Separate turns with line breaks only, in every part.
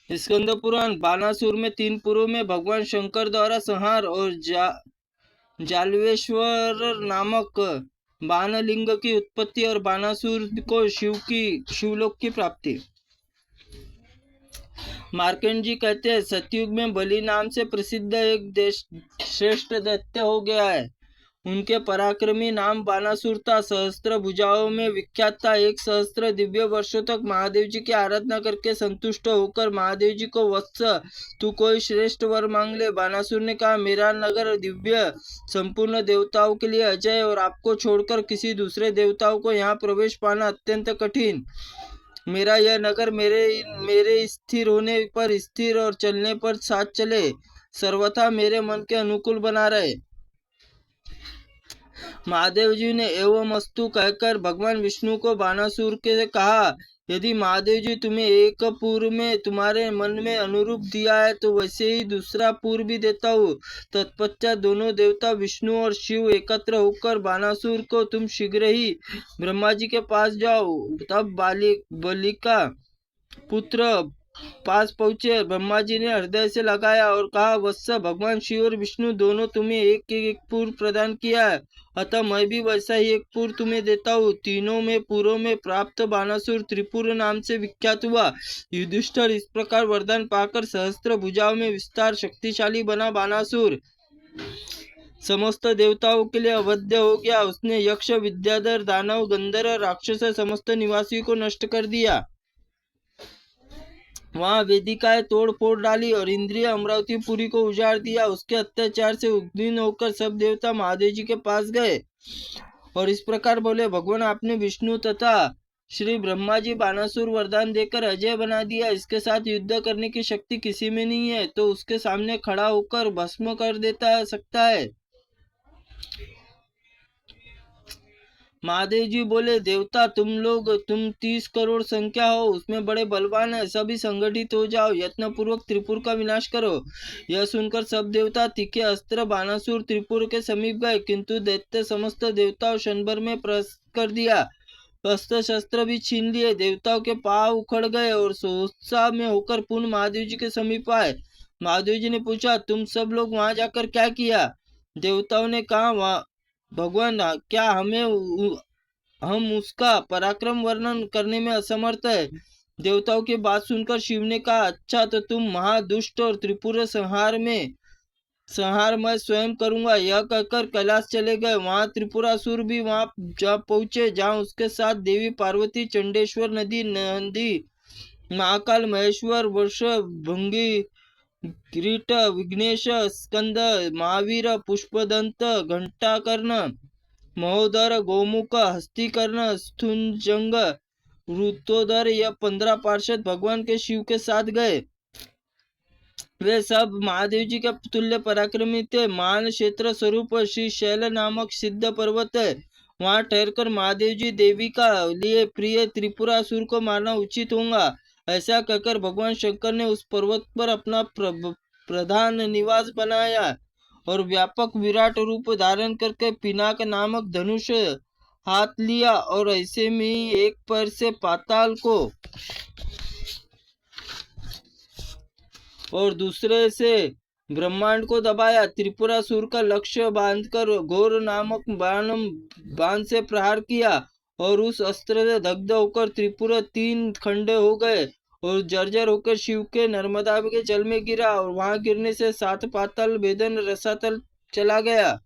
स्कंद पुराण बानासुर में 3 पुरों में भगवान शंकर द्वारा संहार और जालवेश्वर नामक बाणलिंग की उत्पत्ति और बानासुर को शिवलोक की प्राप्ति। मार्कंड जी कहते हैं, सतयुग में बलि नाम से प्रसिद्ध एक देश श्रेष्ठ दैत्य हो गया है। उनके पराक्रमी नाम बानासुर था। सहस्त्र भुजाओं में विख्यात था। 1 सहस्त्र दिव्य वर्षों तक महादेव जी की आराधना करके संतुष्ट होकर महादेव जी को, वत्स तू कोई श्रेष्ठ वर मांग ले। बानासुर ने कहा, मेरा नगर दिव्य संपूर्ण देवताओं के लिए अजय और आपको छोड़कर किसी दूसरे देवताओं को यहाँ प्रवेश पाना अत्यंत कठिन। मेरा यह नगर मेरे स्थिर होने पर स्थिर और चलने पर साथ चले, सर्वथा मेरे मन के अनुकूल बना रहे। महादेव जी ने एवं अस्तु कहकर भगवान विष्णु को बानासुर के कहा, यदि महादेव जी तुम्हें एक पूर्व में तुम्हारे मन में अनुरूप दिया है तो वैसे ही दूसरा पूर्व भी देता हूँ। तत्पश्चात दोनों देवता विष्णु और शिव एकत्र होकर बानासुर को, तुम शीघ्र ही ब्रह्मा जी के पास जाओ। तब बालिका पुत्र पास पहुंचे। ब्रह्मा जी ने हृदय से लगाया और कहा, वत्स, भगवान शिव और विष्णु दोनों तुम्हें एक एक पूर्व प्रदान किया है, अतः मैं भी वैसा ही एक पूर्व तुम्हें देता हूँ। तीनों में पूर्व में प्राप्त बानासुर त्रिपुर नाम से विख्यात हुआ। युधिष्ठिर इस प्रकार वरदान पाकर सहस्त्र भुजाओं में विस्तार शक्तिशाली बना बानासुर समस्त देवताओं के लिए अवध्य हो गया। उसने यक्ष, विद्याधर, दानव, गंधर्व, राक्षस समस्त निवासियों को नष्ट कर दिया। वहां वेदिकाएं तोड़ फोड़ डाली और इंद्रिय अमरावतीपुरी को उजाड़ दिया। उसके अत्याचार से उद्विग्न होकर सब देवता महादेव जी के पास गए और इस प्रकार बोले, भगवान, आपने विष्णु तथा श्री ब्रह्मा जी बानासुर वरदान देकर अजय बना दिया। इसके साथ युद्ध करने की शक्ति किसी में नहीं है, तो उसके सामने खड़ा होकर भस्म कर देता सकता है। महादेव जी बोले, देवता, तुम 30 करोड़ संख्या हो, उसमें बड़े बलवान है, सभी संगठित हो जाओ, यत्न पूर्वक त्रिपुर का विनाश करो। यह सुनकर सब देवता तीखे अस्त्र बानासुर त्रिपुर के समीप गए, किंतु दैत्य समस्त देवताओं क्षण भर में परास्त कर दिया। अस्त्र शस्त्र भी छीन लिए। देवताओं के पांव उखड़ गए और उत्साह में होकर पुनः महादेव जी के समीप आए। महादेव जी ने पूछा, तुम सब लोग वहां जाकर क्या किया? देवताओं ने कहा, भगवान, क्या हम उसका पराक्रम वर्णन करने में असमर्थ है। देवताओं की बात सुनकर शिव ने कहा, अच्छा, तो तुम महादुष्ट और त्रिपुर संहार मैं स्वयं करूंगा। यह कहकर कैलाश चले गए। वहां त्रिपुरासुर भी वहां जा पहुंचे, जहां उसके साथ देवी पार्वती, चंडेश्वर, नंदी, महाकाल, महेश्वर, वर्ष, भंगी, किरीट, विघ्नेश, स्कंद, महावीर, पुष्पदंत, घंटाकर्ण, महोदर, गोमुख, हस्तिकर्ण, स्थुंजंग, ऋतोदर, यह 15 पार्षद भगवान के शिव के साथ गए। वे सब महादेव जी के तुल्य पराक्रमी थे। मान क्षेत्र स्वरूप श्री शैल नामक सिद्ध पर्वत है। वहां ठहरकर महादेव जी देवी का लिए प्रिय त्रिपुरासुर को मारना उचित होगा। ऐसा कहकर भगवान शंकर ने उस पर्वत पर अपना प्रधान निवास बनाया और व्यापक विराट रूप धारण करके पिनाक नामक धनुष हाथ लिया और ऐसे में एक पैर से पाताल को और दूसरे से ब्रह्मांड को दबाया। त्रिपुरासुर का लक्ष्य बांधकर घोर नामक बाण से प्रहार किया और उस अस्त्र से दग्ध होकर त्रिपुरा 3 खंड हो गए और जर्जर होकर शिव के नर्मदा के जल में गिरा और वहां गिरने से 7 पाताल भेदन रसातल चला गया।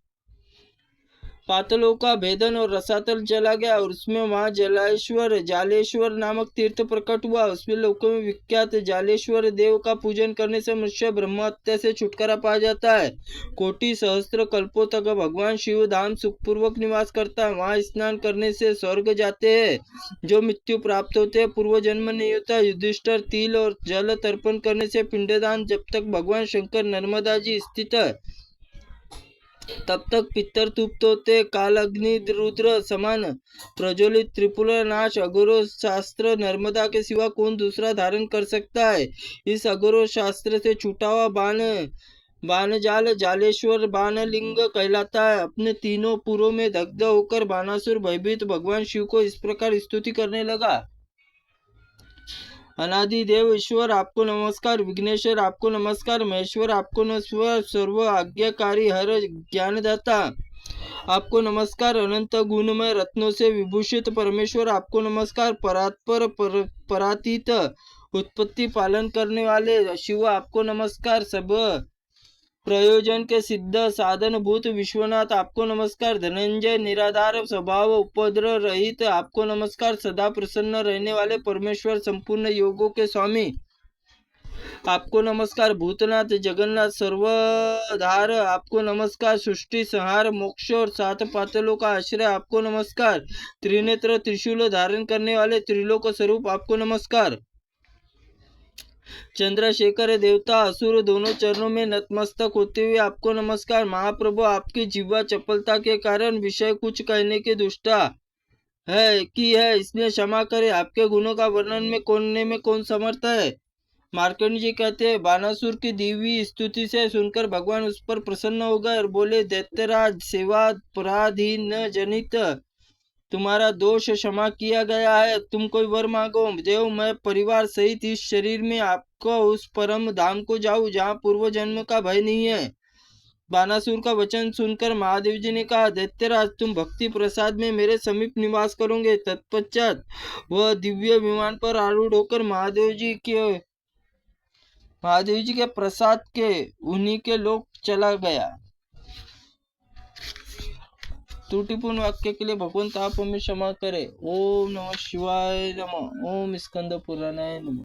पातलों का भेदन और रसातल चला गया और उसमें वहां जालेश्वर नामक तीर्थ प्रकट हुआ। उसमें लोकों में विख्यात जालेश्वर देव का पूजन करने से मनुष्य ब्रह्म हत्या से छुटकारा पा जाता है। कोटि सहस्त्र कल्पों तक भगवान शिव धाम सुखपूर्वक निवास करता है। वहां स्नान करने से स्वर्ग जाते हैं जो मृत्यु प्राप्त होते हैं, पूर्व जन्म नहीं होता। युधिष्ठिर, तिल और जल तर्पण करने से पिंडदान, जब तक भगवान शंकर नर्मदा जी स्थित है तब तक पितर तृप्त होते। काल, अग्नि, रुद्र समान प्रज्वलित त्रिपुर नाश अघोरो शास्त्र नर्मदा के सिवा कौन दूसरा धारण कर सकता है। इस अघोरो शास्त्र से छूटा हुआ बाणजाल जालेश्वर बाणलिंग कहलाता है। अपने तीनों पुरों में दग्ध होकर बानासुर भयभीत भगवान शिव को इस प्रकार स्तुति करने लगा, अनादि देव ईश्वर आपको नमस्कार, विघ्नेश्वर आपको नमस्कार, महेश्वर आपको नमस्कार, सर्व आज्ञाकारी हर ज्ञानदाता आपको नमस्कार, अनंत गुणमय रत्नों से विभूषित परमेश्वर आपको नमस्कार, परातीत उत्पत्ति पालन करने वाले शिव आपको नमस्कार, सब प्रयोजन के सिद्ध साधन भूत विश्वनाथ आपको नमस्कार, धनंजय निराधार स्वभाव उपद्रव रहित आपको नमस्कार, सदा प्रसन्न रहने वाले परमेश्वर संपूर्ण योगों के स्वामी आपको नमस्कार, भूतनाथ जगन्नाथ सर्वधार आपको नमस्कार, सृष्टि संहार मोक्ष और सात पातलों का आश्रय आपको नमस्कार, त्रिनेत्र त्रिशूल धारण करने वाले त्रिलोक स्वरूप आपको नमस्कार, चंद्रशेखर देवता असुर दोनों चरणों में नतमस्तक होते हुए आपको नमस्कार, महाप्रभु आपकी जीवा चपलता के कारण विषय कुछ कहने के दुष्टा है इसमें क्षमा करे, आपके गुणों का वर्णन में कौन समर्थ है। मार्कंड जी कहते हैं, बानासुर की दिव्य स्तुति से सुनकर भगवान उस पर प्रसन्न हो गए और बोले, दैत्यराज सेवा पराधीन जनित तुम्हारा दोष क्षमा किया गया है, तुम कोई वर मांगो। देव मैं परिवार सहित इस शरीर में आपको उस परम धाम को जाऊं जहाँ पूर्व जन्म का भय नहीं है। बानासुर का वचन सुनकर महादेव जी ने कहा, दैत्यराज तुम भक्ति प्रसाद में मेरे समीप निवास करोगे। तत्पश्चात वह दिव्य विमान पर आरूढ़ होकर महादेव जी के प्रसाद के उन्हीं के लोक चला गया। त्रुटिपूर्ण वाक्य के लिए भगवंत आप हमें क्षमा करे। ओम नमः शिवाय नमः। ओम स्कंद पुराणाय नमः।